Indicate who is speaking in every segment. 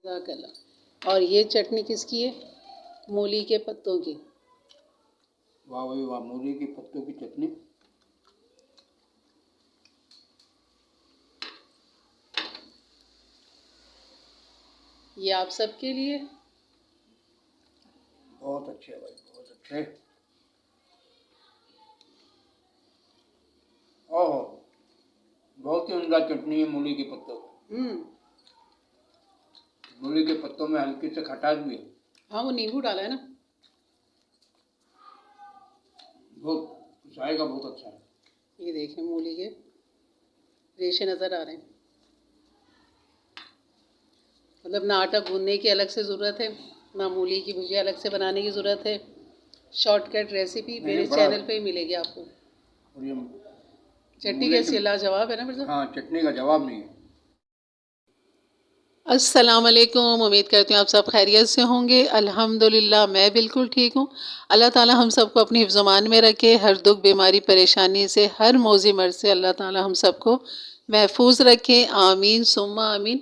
Speaker 1: जाज़ाकल्लाह। और ये चटनी किसकी है? मूली के पत्तों की।
Speaker 2: वाह भाई वाह, मूली के पत्तों की चटनी।
Speaker 1: ये आप सबके लिए।
Speaker 2: बहुत अच्छे भाई, बहुत अच्छे। ओह, बहुत ही उम्दा चटनी है मूली के पत्तों की। मूली के पत्तों में हल्की से खटास भी है।
Speaker 1: हाँ, वो नींबू डाला है ना।
Speaker 2: बहुत जाएगा, बहुत अच्छा है।
Speaker 1: ये देखें, मूली के रेशे नज़र आ रहे हैं। मतलब ना आटा गूंदने की अलग से ज़रूरत है, ना मूली की भुजिया अलग से बनाने की ज़रूरत है। शॉर्टकट रेसिपी मेरे चैनल पे ही मिलेगी आपको।
Speaker 2: और ये
Speaker 1: चटनी कैसी है? लाजवाब है ना मिर्ज़ा?
Speaker 2: हाँ, चटनी का जवाब नहीं है।
Speaker 1: अस्सलाम वालेकुम। उम्मीद करती हूँ आप सब खैरियत से होंगे। अल्हम्दुलिल्लाह मैं बिल्कुल ठीक हूँ। अल्लाह ताला हम सबको अपनी हिफ्ज़-ओ-मान में रखे। हर दुख बीमारी परेशानी से, हर मौजी मर्ज़ से अल्लाह ताला हम सबको महफूज रखे। आमीन सुम्मा आमीन।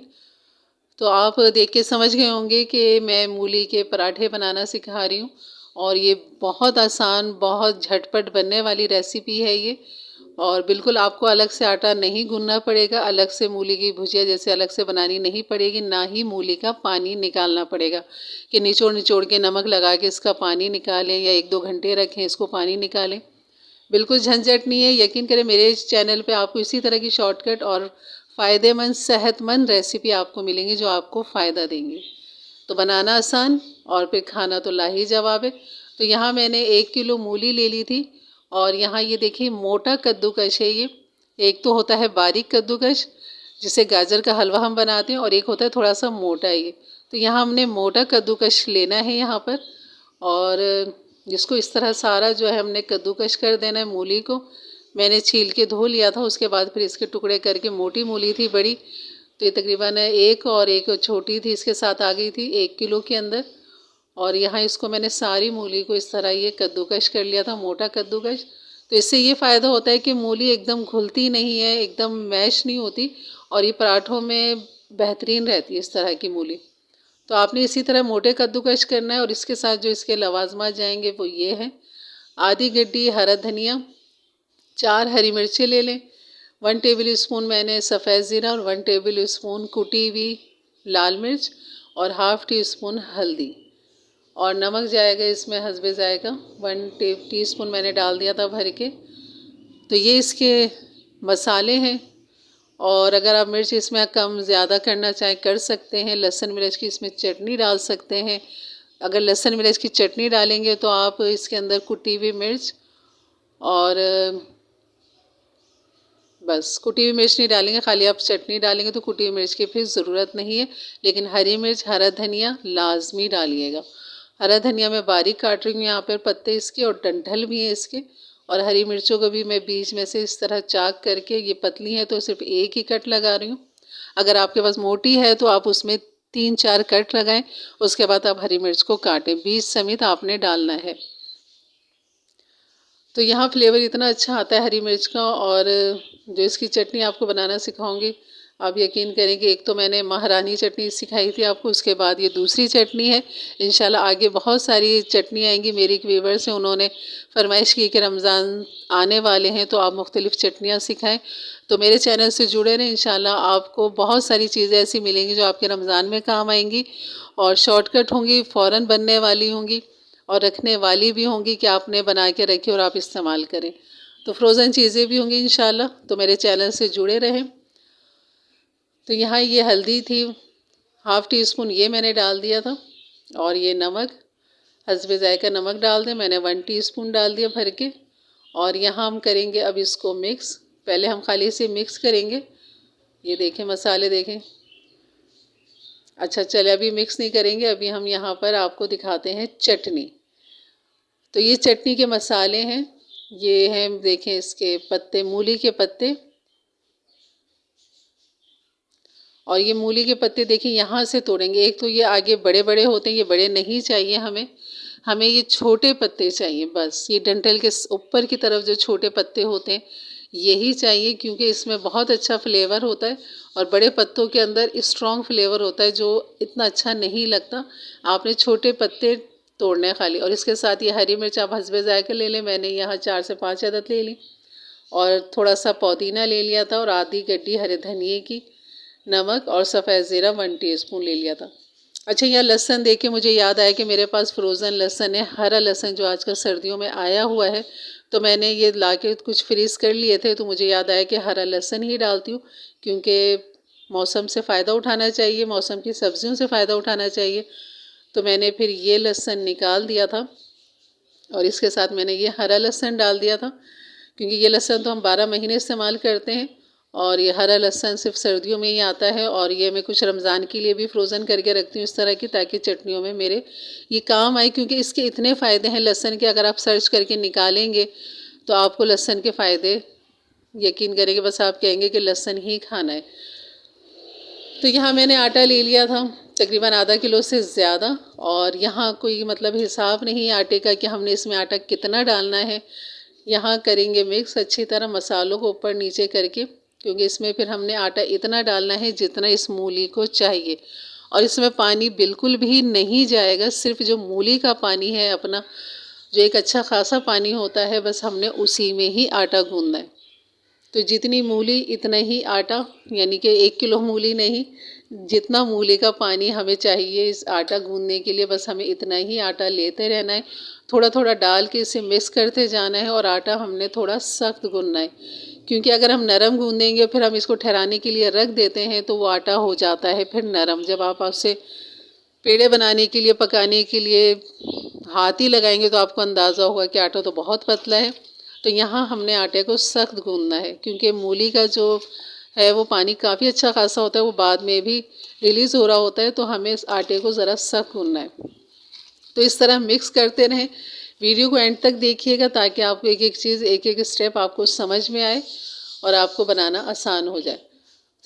Speaker 1: तो आप देख के समझ गए होंगे कि मैं मूली के पराठे बनाना सिखा रही हूँ। और ये बहुत आसान, बहुत झटपट बनने वाली रेसिपी है ये। और बिल्कुल आपको अलग से आटा नहीं गूंदना पड़ेगा, अलग से मूली की भुजिया जैसे अलग से बनानी नहीं पड़ेगी, ना ही मूली का पानी निकालना पड़ेगा कि निचोड़ निचोड़ के नमक लगा के इसका पानी निकालें या 1-2 घंटे रखें इसको पानी निकालें। बिल्कुल झंझट नहीं है। यकीन करें, मेरे इस चैनल पे आपको इसी तरह की शॉर्टकट और फ़ायदेमंद, सेहतमंद रेसिपी आपको मिलेंगी जो आपको फ़ायदा देंगी। तो बनाना आसान और फिर खाना तो लाजवाब है। तो यहाँ मैंने 1 किलो मूली ले ली थी। और यहाँ ये देखिए मोटा कद्दूकश है ये। एक तो होता है बारीक कद्दूकश जिसे गाजर का हलवा हम बनाते हैं, और एक होता है थोड़ा सा मोटा ये। तो यहाँ हमने मोटा कद्दूकश लेना है यहाँ पर। और जिसको इस तरह सारा जो है हमने कद्दूकश कर देना है। मूली को मैंने छील के धो लिया था, उसके बाद फिर इसके टुकड़े करके, मोटी मूली थी बड़ी, तो ये तकरीबन एक छोटी थी इसके साथ आ गई थी 1 किलो के अंदर। और यहाँ इसको मैंने सारी मूली को इस तरह ये कद्दूकश कर लिया था, मोटा कद्दूकश। तो इससे ये फ़ायदा होता है कि मूली एकदम घुलती नहीं है, एकदम मैश नहीं होती, और ये पराठों में बेहतरीन रहती है इस तरह की मूली। तो आपने इसी तरह मोटे कद्दूकश करना है। और इसके साथ जो इसके लवाजमात जाएंगे वो ये हैं: आधी गड्डी हरा धनिया, 4 हरी मिर्चें ले लें, 1 टेबल स्पून मैंने सफ़ेद ज़ीरा और 1 टेबल स्पून कुटी हुई लाल मिर्च और हाफ़ टी स्पून हल्दी। और नमक जाएगा इसमें हस्बे जाएगा, 1 टीस्पून मैंने डाल दिया था भर के। तो ये इसके मसाले हैं। और अगर आप मिर्च इसमें कम ज़्यादा करना चाहें कर सकते हैं। लहसुन मिर्च की इसमें चटनी डाल सकते हैं। अगर लहसुन मिर्च की चटनी डालेंगे तो आप इसके अंदर कुटी हुई मिर्च और बस कुटी हुई मिर्च नहीं डालेंगे, खाली आप चटनी डालेंगे तो कुटी हुई मिर्च की फिर ज़रूरत नहीं है। लेकिन हरी मिर्च, हरा धनिया लाजमी डालिएगा। हरा धनिया मैं बारीक काट रही हूँ यहाँ पर पत्ते इसके, और डंठल भी हैं इसके। और हरी मिर्चों को भी मैं बीच में से इस तरह चाक करके, ये पतली है तो सिर्फ एक ही कट लगा रही हूँ। अगर आपके पास मोटी है तो आप उसमें 3-4 कट लगाएं। उसके बाद आप हरी मिर्च को काटें, बीज समेत आपने डालना है। तो यहाँ फ्लेवर इतना अच्छा आता है हरी मिर्च का। और जो इसकी चटनी आपको बनाना सिखाऊंगी, आप यकीन करें कि एक तो मैंने महारानी चटनी सिखाई थी आपको, उसके बाद ये दूसरी चटनी है। इंशाल्लाह आगे बहुत सारी चटनी आएंगी। मेरी एक व्यूवर्स हैं, उन्होंने फरमाइश की कि रमज़ान आने वाले हैं तो आप मुख्तलिफ़ चटनियाँ सिखाएं। तो मेरे चैनल से जुड़े रहें, इंशाल्लाह आपको बहुत सारी चीज़ें ऐसी मिलेंगी जो आपके रमज़ान में काम आएंगी और शॉर्टकट होंगी, फ़ौरन बनने वाली होंगी और रखने वाली भी होंगी कि आपने बना के रखी और आप इस्तेमाल करें। तो फ्रोज़न चीज़ें भी होंगी इंशाल्लाह। तो मेरे चैनल से जुड़े रहें। तो यहाँ ये हल्दी थी, हाफ़ टी स्पून ये मैंने डाल दिया था। और ये नमक हस्बे ज़ायक़ा नमक डाल दें, मैंने 1 टीस्पून डाल दिया भर के। और यहाँ हम करेंगे अब इसको मिक्स। पहले हम खाली से मिक्स करेंगे। ये देखें मसाले देखें। अच्छा चले, अभी मिक्स नहीं करेंगे, अभी हम यहाँ पर आपको दिखाते हैं चटनी। तो ये चटनी के मसाले हैं, ये हैं देखें इसके पत्ते, मूली के पत्ते। और ये मूली के पत्ते देखिए यहाँ से तोड़ेंगे। एक तो ये आगे बड़े बड़े होते हैं, ये बड़े नहीं चाहिए हमें, हमें ये छोटे पत्ते चाहिए बस। ये डंठल के ऊपर की तरफ जो छोटे पत्ते होते हैं यही चाहिए, क्योंकि इसमें बहुत अच्छा फ्लेवर होता है और बड़े पत्तों के अंदर स्ट्रॉन्ग फ्लेवर होता है जो इतना अच्छा नहीं लगता। आपने छोटे पत्ते तोड़ने हैं खाली। और इसके साथ ये हरी मिर्च आप हस्बे ज़ायक़ा ले लें, मैंने यहाँ 4 से 5 अदद ले ली। और थोड़ा सा पुदीना ले लिया था और आधी गड्डी हरे धनिए की, नमक और सफ़ेद ज़ीरा 1 टीस्पून ले लिया था। अच्छा, यह लहसुन देख के मुझे याद आया कि मेरे पास फ्रोज़न लहसुन है, हरा लहसुन जो आजकल सर्दियों में आया हुआ है, तो मैंने ये लाके कुछ फ्रीज़ कर लिए थे। तो मुझे याद आया कि हरा लहसुन ही डालती हूँ, क्योंकि मौसम से फ़ायदा उठाना चाहिए, मौसम की सब्जियों से फ़ायदा उठाना चाहिए। तो मैंने फिर ये लहसुन निकाल दिया था और इसके साथ मैंने ये हरा लहसुन डाल दिया था, क्योंकि ये लहसुन तो हम 12 महीने इस्तेमाल करते हैं और ये हरा लहसुन सिर्फ सर्दियों में ही आता है। और ये मैं कुछ रमज़ान के लिए भी फ्रोज़न करके रखती हूँ इस तरह की, ताकि चटनियों में मेरे ये काम आए, क्योंकि इसके इतने फ़ायदे हैं लहसुन के। अगर आप सर्च करके निकालेंगे तो आपको लहसुन के फ़ायदे यकीन करेंगे, बस आप कहेंगे कि लहसुन ही खाना है। तो यहाँ मैंने आटा ले लिया था तकरीबन आधा किलो से ज़्यादा, और यहाँ कोई मतलब हिसाब नहीं है आटे का कि हमने इसमें आटा कितना डालना है। यहाँ करेंगे मिक्स अच्छी तरह मसालों को ऊपर नीचे करके, क्योंकि इसमें फिर हमने आटा इतना डालना है जितना इस मूली को चाहिए। और इसमें पानी बिल्कुल भी नहीं जाएगा, सिर्फ जो मूली का पानी है अपना, जो एक अच्छा खासा पानी होता है, बस हमने उसी में ही आटा गूंदना है। तो जितनी मूली इतना ही आटा, यानी कि 1 किलो मूली नहीं, जितना मूली का पानी हमें चाहिए इस आटा गूंदने के लिए, बस हमें इतना ही आटा लेते रहना है। थोड़ा थोड़ा डाल के इसे मिक्स करते जाना है। और आटा हमने थोड़ा सख्त गूंदना है, क्योंकि अगर हम नरम गूंदेंगे फिर हम इसको ठहराने के लिए रख देते हैं तो वो आटा हो जाता है फिर नरम। जब आप उसे पेड़े बनाने के लिए, पकाने के लिए हाथ ही लगाएंगे तो आपको अंदाज़ा होगा कि आटा तो बहुत पतला है। तो यहाँ हमने आटे को सख्त गूंदना है, क्योंकि मूली का जो है वो पानी काफ़ी अच्छा खासा होता है, वो बाद में भी रिलीज़ हो रहा होता है। तो हमें इस आटे को ज़रा सख्त गूंदना है। तो इस तरह मिक्स करते रहें। वीडियो को एंड तक देखिएगा ताकि आपको एक एक चीज़, एक एक स्टेप आपको समझ में आए और आपको बनाना आसान हो जाए।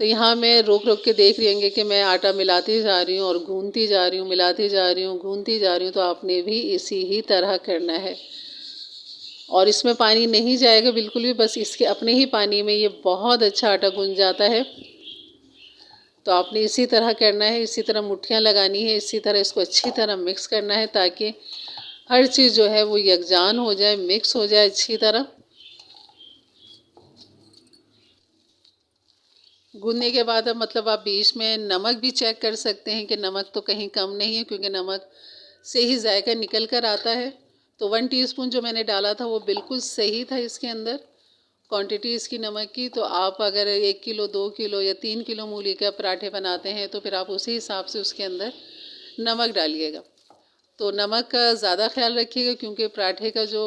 Speaker 1: तो यहाँ मैं रोक रोक के देख रही होंगे कि मैं आटा मिलाती जा रही हूँ और गूंदती जा रही हूँ, मिलाती जा रही हूँ, गूंदती जा रही हूँ। तो आपने भी इसी ही तरह करना है। और इसमें पानी नहीं जाएगा बिल्कुल भी, बस इसके अपने ही पानी में ये बहुत अच्छा आटा गूंद जाता है। तो आपने इसी तरह करना है, इसी तरह मुट्ठियाँ लगानी है, इसी तरह इसको अच्छी तरह मिक्स करना है, ताकि हर चीज़ जो है वो यकजान हो जाए, मिक्स हो जाए अच्छी तरह। गूंदने के बाद अब मतलब आप बीच में नमक भी चेक कर सकते हैं कि नमक तो कहीं कम नहीं है, क्योंकि नमक से ही जायका निकल कर आता है। तो 1 टीस्पून जो मैंने डाला था वो बिल्कुल सही था इसके अंदर क्वांटिटी इसकी नमक की। तो आप अगर 1 किलो, 2 किलो या 3 किलो मूली के पराठे बनाते हैं तो फिर आप उसी हिसाब से उसके अंदर नमक डालिएगा। तो नमक का ज़्यादा ख्याल रखिएगा, क्योंकि पराठे का जो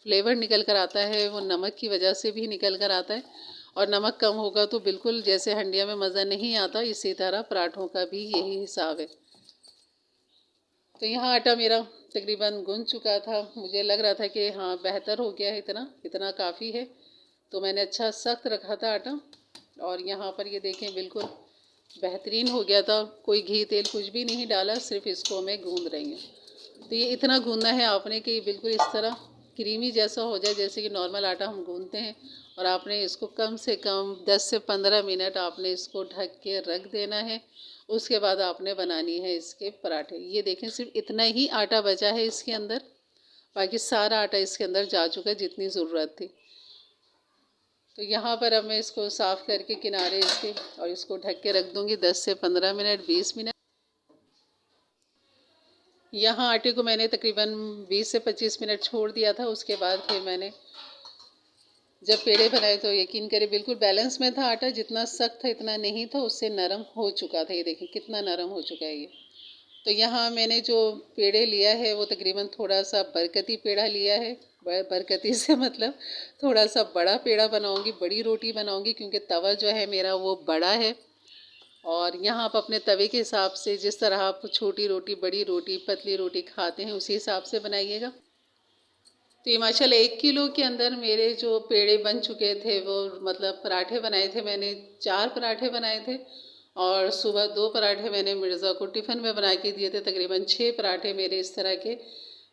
Speaker 1: फ्लेवर निकल कर आता है वो नमक की वजह से भी निकल कर आता है। और नमक कम होगा तो बिल्कुल जैसे हंडिया में मज़ा नहीं आता, इसी तरह पराठों का भी यही हिसाब है। तो यहाँ आटा मेरा तकरीबन गूंद चुका था। मुझे लग रहा था कि हाँ बेहतर हो गया है, इतना इतना काफ़ी है। तो मैंने अच्छा सख्त रखा था आटा, और यहाँ पर ये देखें बिल्कुल बेहतरीन हो गया था। कोई घी तेल कुछ भी नहीं डाला, सिर्फ इसको मैं गूंद रही हूँ। तो ये इतना गूंदना है आपने कि बिल्कुल इस तरह क्रीमी जैसा हो जाए, जैसे कि नॉर्मल आटा हम गूंदते हैं। और आपने इसको कम से कम 10 से 15 मिनट आपने इसको ढक के रख देना है। उसके बाद आपने बनानी है इसके पराठे। ये देखें सिर्फ इतना ही आटा बचा है इसके अंदर, बाकी सारा आटा इसके अंदर जा चुका है जितनी ज़रूरत थी। तो यहाँ पर अब मैं इसको साफ़ करके किनारे इसके, और इसको ढक के रख दूँगी 10 से 15 मिनट, 20 मिनट। यहाँ आटे को मैंने तकरीबन 20 से 25 मिनट छोड़ दिया था। उसके बाद फिर मैंने जब पेड़े बनाए तो यकीन करें बिल्कुल बैलेंस में था आटा, जितना सख्त था इतना नहीं था, उससे नरम हो चुका था। ये देखिए कितना नरम हो चुका है ये। तो यहाँ मैंने जो पेड़े लिया है वो तकरीबन थोड़ा सा बरकती पेड़ा लिया है। बरकती से मतलब थोड़ा सा बड़ा पेड़ा बनाऊंगी, बड़ी रोटी बनाऊंगी, क्योंकि तवा जो है मेरा वो बड़ा है। और यहाँ आप अपने तवे के हिसाब से, जिस तरह आप छोटी रोटी, बड़ी रोटी, पतली रोटी खाते हैं उसी हिसाब से बनाइएगा। तो ये माशाल्लाह 1 किलो के अंदर मेरे जो पेड़े बन चुके थे, वो मतलब पराठे बनाए थे मैंने, 4 पराठे बनाए थे। और सुबह 2 पराठे मैंने मिर्ज़ा को टिफ़िन में बना के दिए थे। तकरीबन 6 पराठे मेरे इस तरह के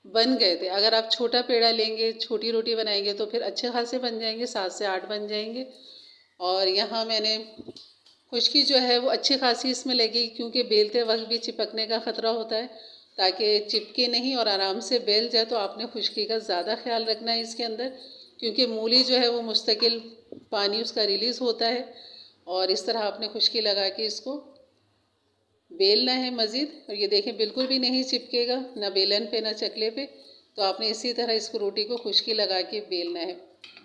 Speaker 1: बन गए थे। अगर आप छोटा पेड़ा लेंगे, छोटी रोटी बनाएंगे तो फिर अच्छे खासे बन जाएंगे, 7 से 8 बन जाएंगे। और यहाँ मैंने खुश्की जो है वो अच्छी खासी इसमें लगेगी, क्योंकि बेलते वक्त भी चिपकने का ख़तरा होता है, ताकि चिपके नहीं और आराम से बेल जाए। तो आपने खुश्की का ज़्यादा ख्याल रखना है इसके अंदर, क्योंकि मूली जो है वो मुस्तकिल पानी उसका रिलीज़ होता है। और इस तरह आपने खुश्की लगा के इसको बेलना है मज़ीद। और ये देखें बिल्कुल भी नहीं चिपकेगा, ना बेलन पे ना चकले पे। तो आपने इसी तरह इसको रोटी को खुश्की लगा के बेलना है।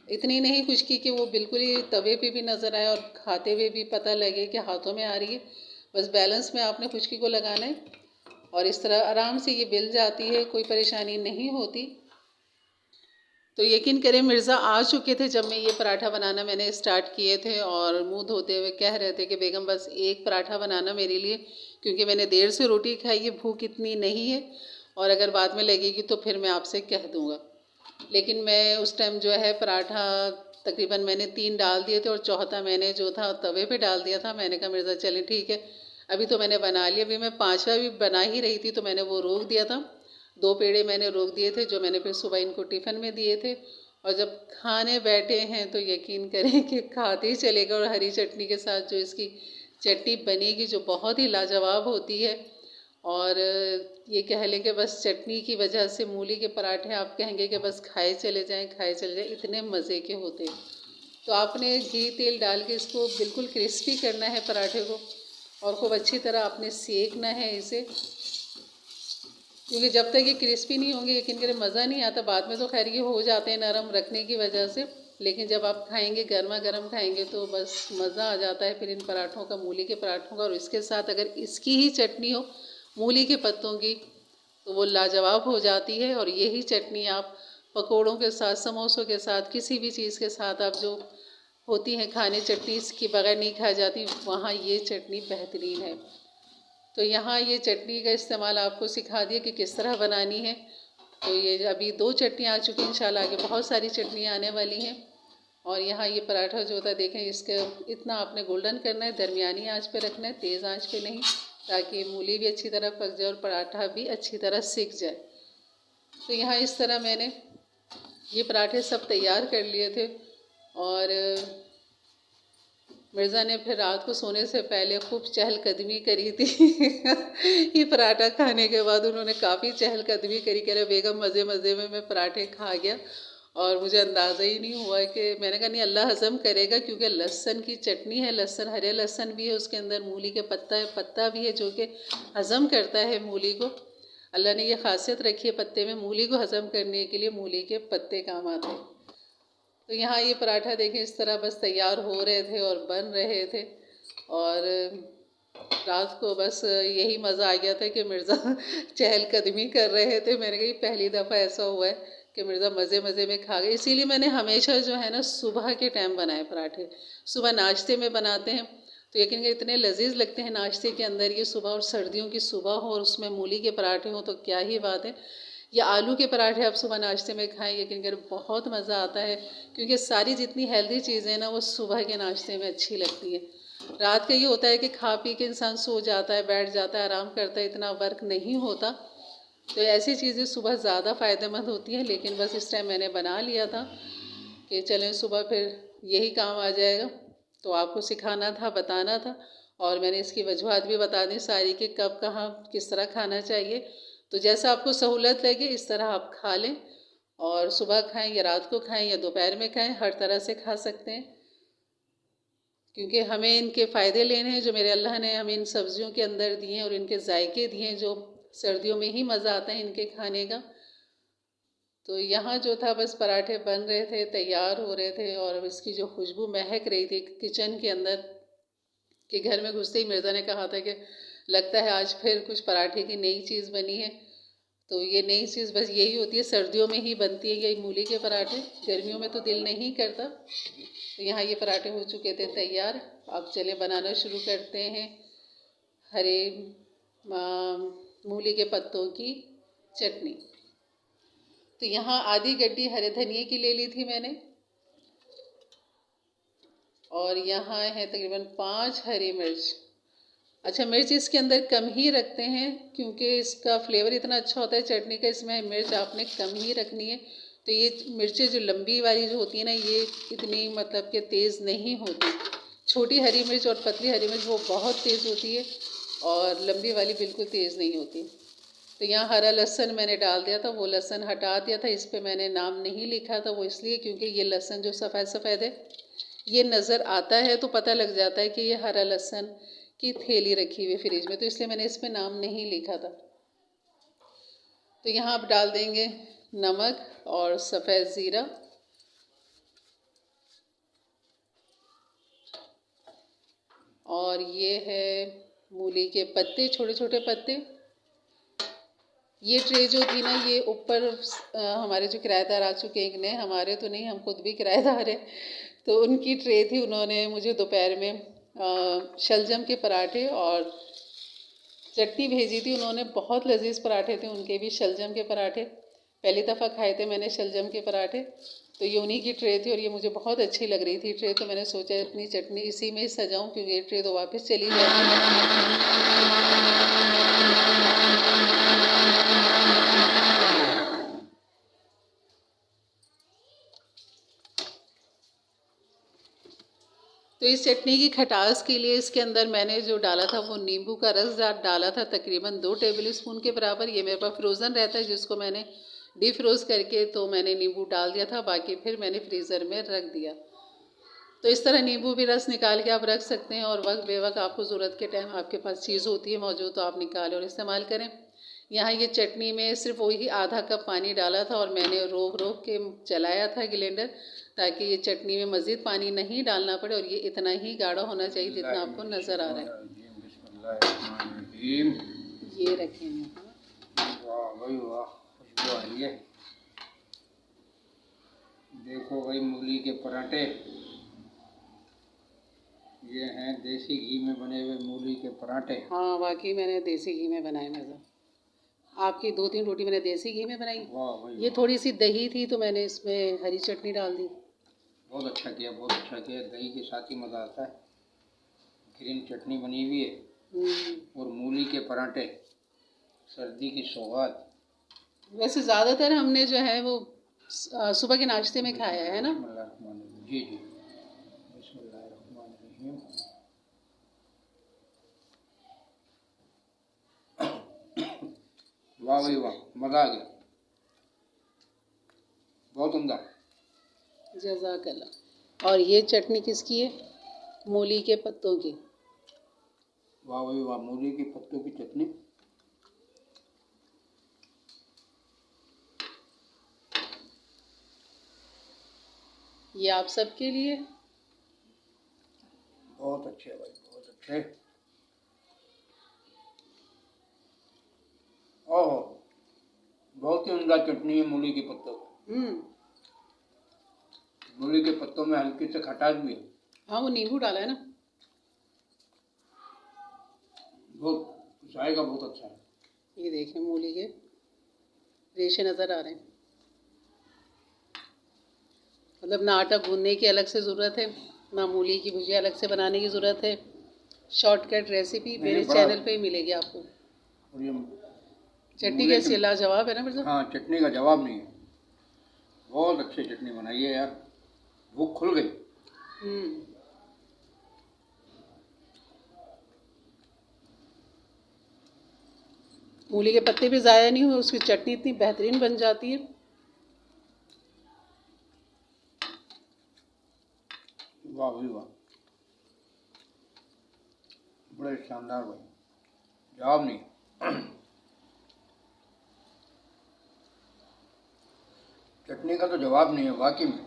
Speaker 1: इतनी नहीं खुश्की कि वो बिल्कुल ही तवे पे भी नज़र आए और खाते हुए भी पता लगे कि हाथों में आ रही है। बस बैलेंस में आपने खुश्की को लगाना है और इस तरह आराम से ये बेल जाती है, कोई परेशानी नहीं होती। तो यकीन करें मिर्ज़ा आ चुके थे जब मैं ये पराठा बनाना मैंने स्टार्ट किए थे, और मुंह धोते हुए कह रहे थे कि बेगम बस एक पराठा बनाना मेरे लिए, क्योंकि मैंने देर से रोटी खाई है, भूख इतनी नहीं है, और अगर बाद में लगेगी तो फिर मैं आपसे कह दूँगा। लेकिन मैं उस टाइम जो है पराठा तकरीबन मैंने 3 डाल दिए थे और चौथा मैंने जो था तवे पे डाल दिया था। मैंने कहा मिर्ज़ा चलें ठीक है, अभी तो मैंने बना लिया, अभी मैं 5वां भी बना ही रही थी तो मैंने वो रोक दिया था। 2 पेड़े मैंने रोक दिए थे जो मैंने फिर सुबह इनको टिफ़िन में दिए थे। और जब खाने बैठे हैं तो यकीन करें कि खाते ही चलेगा। और हरी चटनी के साथ जो इसकी चटनी बनेगी जो बहुत ही लाजवाब होती है, और ये कह लें कि बस चटनी की वजह से मूली के पराठे आप कहेंगे कि बस खाए चले जाएं, खाए चले जाएं, इतने मज़े के होते हैं। तो आपने घी तेल डाल के इसको बिल्कुल क्रिस्पी करना है पराठे को, और खूब अच्छी तरह आपने सेकना है इसे, क्योंकि जब तक ये क्रिस्पी नहीं होंगे यकीन करें मज़ा नहीं आता। बाद में तो खैर ये हो जाते हैं नरम रखने की वजह से, लेकिन जब आप खाएंगे गर्मा गर्म खाएंगे तो बस मज़ा आ जाता है फिर इन पराठों का, मूली के पराठों का। और इसके साथ अगर इसकी ही चटनी हो मूली के पत्तों की तो वो लाजवाब हो जाती है। और यही चटनी आप पकोड़ों के साथ, समोसों के साथ, किसी भी चीज़ के साथ आप जो होती हैं खाने, चटनी इसकी बगैर नहीं खाई जाती, वहाँ ये चटनी बेहतरीन है। तो यहाँ ये चटनी का इस्तेमाल आपको सिखा दिया कि किस तरह बनानी है। तो ये अभी 2 चटनियाँ आ चुकी हैं, इंशाल्लाह आगे बहुत सारी चटनियाँ आने वाली हैं। और यहाँ ये पराठा जो होता है देखें, इसके इतना आपने गोल्डन करना है, दरमियानी आंच पे रखना है, तेज़ आंच पे नहीं, ताकि मूली भी अच्छी तरह पक जाए और पराठा भी अच्छी तरह सिक जाए। तो यहाँ इस तरह मैंने ये पराठे सब तैयार कर लिए थे। और मिर्ज़ा ने फिर रात को सोने से पहले खूब चहलकदमी करी थी ये पराठा खाने के बाद उन्होंने काफ़ी चहलकदमी करी, कह रहे बेगम मज़े मज़े में मैं पराठे खा गया और मुझे अंदाज़ा ही नहीं हुआ कि, मैंने कहा नहीं अल्लाह हज़म करेगा, क्योंकि लहसुन की चटनी है, लहसुन, हरे लहसुन भी है उसके अंदर, मूली के पत्ता भी है जो कि हज़म करता है मूली को। अल्लाह ने ये खासियत रखी है पत्ते में, मूली को हज़म करने के लिए मूली के पत्ते काम आते हैं। तो यहाँ ये पराठा देखें इस तरह बस तैयार हो रहे थे और बन रहे थे। और रात को बस यही मज़ा आ गया था कि मिर्ज़ा चहलकदमी कर रहे थे। मैंने कहा पहली दफ़ा ऐसा हुआ है कि मिर्ज़ा मज़े मज़े में खा गए। इसीलिए मैंने हमेशा जो है ना सुबह के टाइम बनाए पराठे, सुबह नाश्ते में बनाते हैं तो यकीन करें इतने लजीज लगते हैं नाश्ते के अंदर ये सुबह। और सर्दियों की सुबह हो और उसमें मूली के पराठे हों तो क्या ही बात है। या आलू के पराठे आप सुबह नाश्ते में खाएं, यकीन करें बहुत मज़ा आता है, क्योंकि सारी जितनी हेल्दी चीज़ें ना वो सुबह के नाश्ते में अच्छी लगती हैं। रात का ये होता है कि खा पी के इंसान सो जाता है, बैठ जाता है, आराम करता है, इतना वर्क नहीं होता। तो ऐसी चीज़ें सुबह ज़्यादा फ़ायदेमंद होती हैं। लेकिन बस इस टाइम मैंने बना लिया था कि चलें सुबह फिर यही काम आ जाएगा, तो आपको सिखाना था, बताना था। और मैंने इसकी वजूहत भी बता दी सारी कि कब कहाँ किस तरह खाना चाहिए। तो जैसा आपको सहूलत लगे इस तरह आप खा लें, और सुबह खाएं या रात को खाएं या दोपहर में खाएं, हर तरह से खा सकते हैं, क्योंकि हमें इनके फ़ायदे लेने हैं जो मेरे अल्लाह ने हमें इन सब्जियों के अंदर दिए हैं, और इनके जायके दिए हैं जो सर्दियों में ही मज़ा आता है इनके खाने का। तो यहाँ जो था बस पराठे बन रहे थे, तैयार हो रहे थे, और इसकी जो खुशबू महक रही थी किचन के अंदर कि घर में घुसते ही मिर्ज़ा ने कहा था कि लगता है आज फिर कुछ पराठे की नई चीज़ बनी है। तो ये नई चीज़ बस यही होती है, सर्दियों में ही बनती है ये मूली के पराठे, गर्मियों में तो दिल नहीं करता। तो यहाँ ये पराठे हो चुके थे तैयार। अब चले बनाना शुरू करते हैं हरे मूली के पत्तों की चटनी। तो यहाँ आधी गड्डी हरे धनिए की ले ली थी मैंने, और यहाँ है तकरीबन 5 हरी मिर्च। अच्छा, मिर्च इसके अंदर कम ही रखते हैं क्योंकि इसका फ्लेवर इतना अच्छा होता है चटनी का, इसमें मिर्च आपने कम ही रखनी है। तो ये मिर्चें जो लंबी वाली जो होती है ना, ये इतनी मतलब कि तेज़ नहीं होती, छोटी हरी मिर्च और पतली हरी मिर्च वो बहुत तेज़ होती है और लंबी वाली बिल्कुल तेज़ नहीं होती। तो यहाँ हरा लहसुन मैंने डाल दिया था, वो लहसुन हटा दिया था। इस पे मैंने नाम नहीं लिखा था, वो इसलिए क्योंकि ये लहसुन जो सफ़ेद सफ़ेद है ये नज़र आता है तो पता लग जाता है कि ये हरा लहसुन की थैली रखी हुई है फ्रिज में, तो इसलिए मैंने इस पे नाम नहीं लिखा था। तो यहाँ आप डाल देंगे नमक और सफ़ेद ज़ीरा, और ये है मूली के पत्ते, छोटे छोटे पत्ते। ये ट्रे जो थी ना ये ऊपर हमारे जो किराएदार आ चुके हैं, ने हमारे तो नहीं, हम खुद भी किराएदार हैं, तो उनकी ट्रे थी। उन्होंने मुझे दोपहर में शलजम के पराठे और चटनी भेजी थी। उन्होंने बहुत लजीज पराठे थे उनके भी, शलजम के पराठे पहली दफ़ा खाए थे मैंने शलजम के पराठे। तो ये उन्हीं की ट्रे थी और ये मुझे बहुत अच्छी लग रही थी ट्रे, तो मैंने सोचा अपनी चटनी इसी में सजाऊं क्योंकि ये ट्रे तो वापस चली जाएगी। तो इस चटनी की खटास के लिए इसके अंदर मैंने जो डाला था वो नींबू का रस डाला था, तकरीबन 2 टेबल स्पून के बराबर। ये मेरे पास फ्रोज़न रहता है जिसको मैंने डीप फ्रोज़ करके तो मैंने नींबू डाल दिया था, बाकी फिर मैंने फ्रीज़र में रख दिया। तो इस तरह नींबू भी रस निकाल के आप रख सकते हैं और वक्त बेवक्त आपको ज़रूरत के टाइम आपके पास चीज़ होती है मौजूद तो आप निकालें और इस्तेमाल करें। यहाँ ये चटनी में सिर्फ वही आधा कप पानी डाला था और मैंने रोक रोक के चलाया था ग्लेंडर, ताकि ये चटनी में मज़ीद पानी नहीं डालना पड़े और ये इतना ही गाढ़ा होना चाहिए जितना आपको नज़र आ रहा है। ये रखें,
Speaker 2: वाह भाई वाह, खुशबू आ रही है। देखो भाई मूली के पराठे, ये हैं देसी घी में बने हुए मूली के पराठे।
Speaker 1: हाँ वाकई मैंने देसी घी में बनाए मज़ा। आपकी 2-3 रोटी मैंने देसी घी में बनाई।
Speaker 2: वाह भाई,
Speaker 1: ये थोड़ी सी दही थी तो मैंने इसमें हरी चटनी डाल दी।
Speaker 2: बहुत अच्छा किया, बहुत अच्छा किया। दही के साथ ही मज़ा आता है। ग्रीन चटनी बनी हुई है और मूली के पराठे, सर्दी की सौगात। वैसे
Speaker 1: ज़्यादातर हमने जो है वो सुबह के नाश्ते में खाया है ना।
Speaker 2: जी जी, बिस्मिल्लाहिर्रहमानिर्रहीम। वाह भाई वाह, मज़ा आ गया, बहुत उम्दा।
Speaker 1: जज़ाकल्लाह। और ये चटनी किसकी है? मूली के पत्तों की।
Speaker 2: वाह भाई वाह, मूली के पत्तों की चटनी।
Speaker 1: ये आप सबके लिए।
Speaker 2: बहुत अच्छे भाई, बहुत अच्छे। ओह, बहुत ही उम्दा चटनी है मूली के पत्तों की। मूली के पत्तों में हल्की से खटास भी है।
Speaker 1: हाँ वो नींबू डाला है ना।
Speaker 2: बहुत जायका बहुत अच्छा है।
Speaker 1: ये देखें मूली के रेशे नज़र आ रहे हैं। मतलब ना आटा गूंदने की अलग से ज़रूरत है, ना मूली की भुजिया अलग से बनाने की ज़रूरत है। शॉर्टकट रेसिपी मेरे चैनल पे ही मिलेगी आपको।
Speaker 2: और ये
Speaker 1: चटनी कैसी है? लाजवाब है ना मिर्ज़ा?
Speaker 2: हाँ, चटनी का जवाब नहीं है। बहुत अच्छी चटनी बनाई है यार, भूख खुल गई।
Speaker 1: मूली के पत्ते भी ज़ाया नहीं हुए, उसकी चटनी इतनी बेहतरीन बन जाती है।
Speaker 2: वाह भाई वाह, बड़े शानदार भाई, जवाब नहीं। चटनी का तो जवाब नहीं है वाकई में।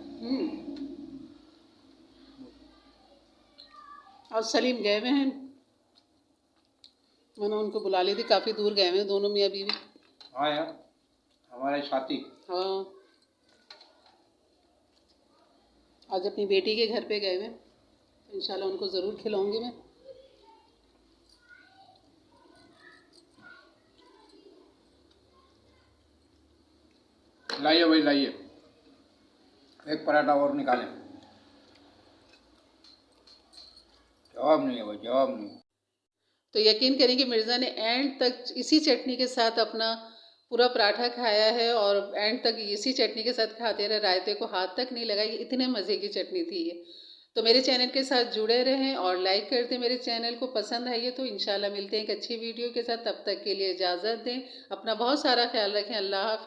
Speaker 1: और सलीम गए हुए हैं, मैंने उनको बुला ली थी, काफ़ी दूर गए हुए हैं दोनों मियाँ बीवी।
Speaker 2: हाँ यार, हमारे साथी।
Speaker 1: हाँ आज अपनी बेटी के घर पे गए हुए, तो इंशाल्लाह उनको ज़रूर खिलाऊंगी मैं।
Speaker 2: लाइए भाई लाइए, एक पराठा और निकालें। जवाब नहीं है भाई, जवाब नहीं।
Speaker 1: तो यकीन करें कि मिर्ज़ा ने एंड तक इसी चटनी के साथ अपना पूरा पराठा खाया है और एंड तक इसी चटनी के साथ खाते रहे, रायते को हाथ तक नहीं लगाई। इतने मज़े की चटनी थी ये। तो मेरे चैनल के साथ जुड़े रहें और लाइक कर दें। मेरे चैनल को पसंद आई है तो इंशाल्लाह मिलते हैं एक अच्छी वीडियो के साथ। तब तक के लिए इजाज़त दें। अपना बहुत सारा ख्याल रखें। अल्लाह हाफ़िज़।